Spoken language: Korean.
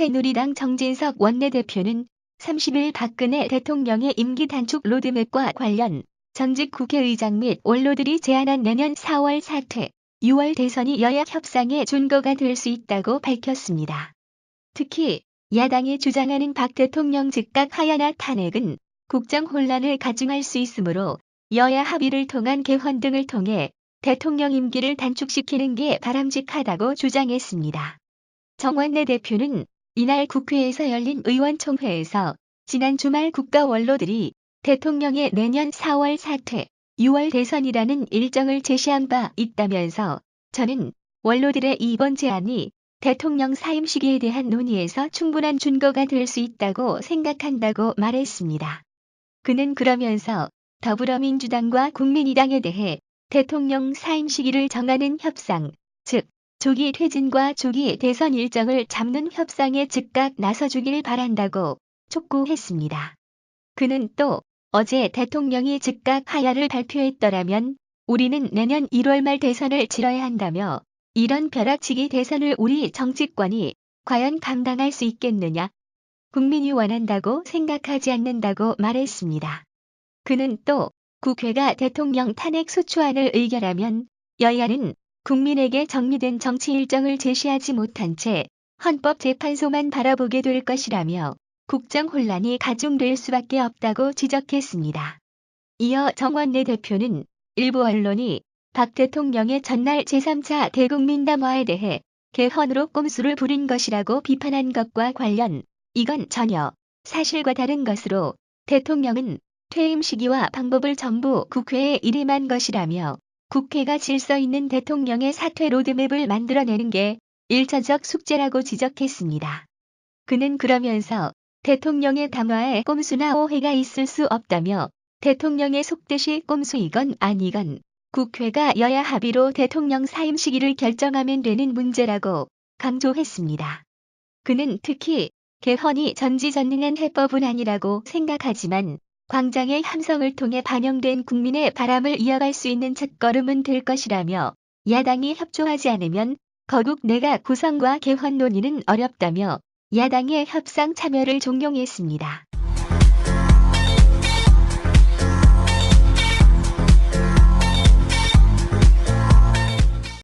새누리당 정진석 원내대표는 30일 박근혜 대통령의 임기 단축 로드맵과 관련 전직 국회의장 및 원로들이 제안한 내년 4월 사퇴, 6월 대선이 여야 협상의 준거가 될 수 있다고 밝혔습니다. 특히 야당이 주장하는 박 대통령 즉각 하야나 탄핵은 국정 혼란을 가중할 수 있으므로 여야 합의를 통한 개헌 등을 통해 대통령 임기를 단축시키는 게 바람직하다고 주장했습니다. 정 원내대표는 이날 국회에서 열린 의원총회에서 지난 주말 국가 원로들이 대통령의 내년 4월 사퇴, 6월 대선이라는 일정을 제시한 바 있다면서 저는 원로들의 이번 제안이 대통령 사임 시기에 대한 논의에서 충분한 준거가 될 수 있다고 생각한다고 말했습니다. 그는 그러면서 더불어민주당과 국민의당에 대해 대통령 사임 시기를 정하는 협상, 즉 조기 퇴진과 조기 대선 일정을 잡는 협상에 즉각 나서주길 바란다고 촉구했습니다. 그는 또 어제 대통령이 즉각 하야를 발표했더라면 우리는 내년 1월 말 대선을 치러야 한다며 이런 벼락치기 대선을 우리 정치권이 과연 감당할 수 있겠느냐? 국민이 원한다고 생각하지 않는다고 말했습니다. 그는 또 국회가 대통령 탄핵 소추안을 의결하면 여야는 국민에게 정리된 정치 일정을 제시하지 못한 채 헌법재판소만 바라보게 될 것이라며 국정 혼란이 가중될 수밖에 없다고 지적했습니다. 이어 정 원내대표는 일부 언론이 박 대통령의 전날 제3차 대국민담화에 대해 개헌으로 꼼수를 부린 것이라고 비판한 것과 관련 이건 전혀 사실과 다른 것으로 대통령은 퇴임 시기와 방법을 전부 국회에 일임한 것이라며 국회가 질서 있는 대통령의 사퇴 로드맵을 만들어내는 게 1차적 숙제라고 지적했습니다. 그는 그러면서 대통령의 담화에 꼼수나 오해가 있을 수 없다며 대통령의 속뜻이 꼼수이건 아니건 국회가 여야 합의로 대통령 사임 시기를 결정하면 되는 문제라고 강조했습니다. 그는 특히 개헌이 전지전능한 해법은 아니라고 생각하지만 광장의 함성을 통해 반영된 국민의 바람을 이어갈 수 있는 첫걸음은 될 것이라며 야당이 협조하지 않으면 거국 내각 구성과 개헌 논의는 어렵다며 야당의 협상 참여를 종용했습니다.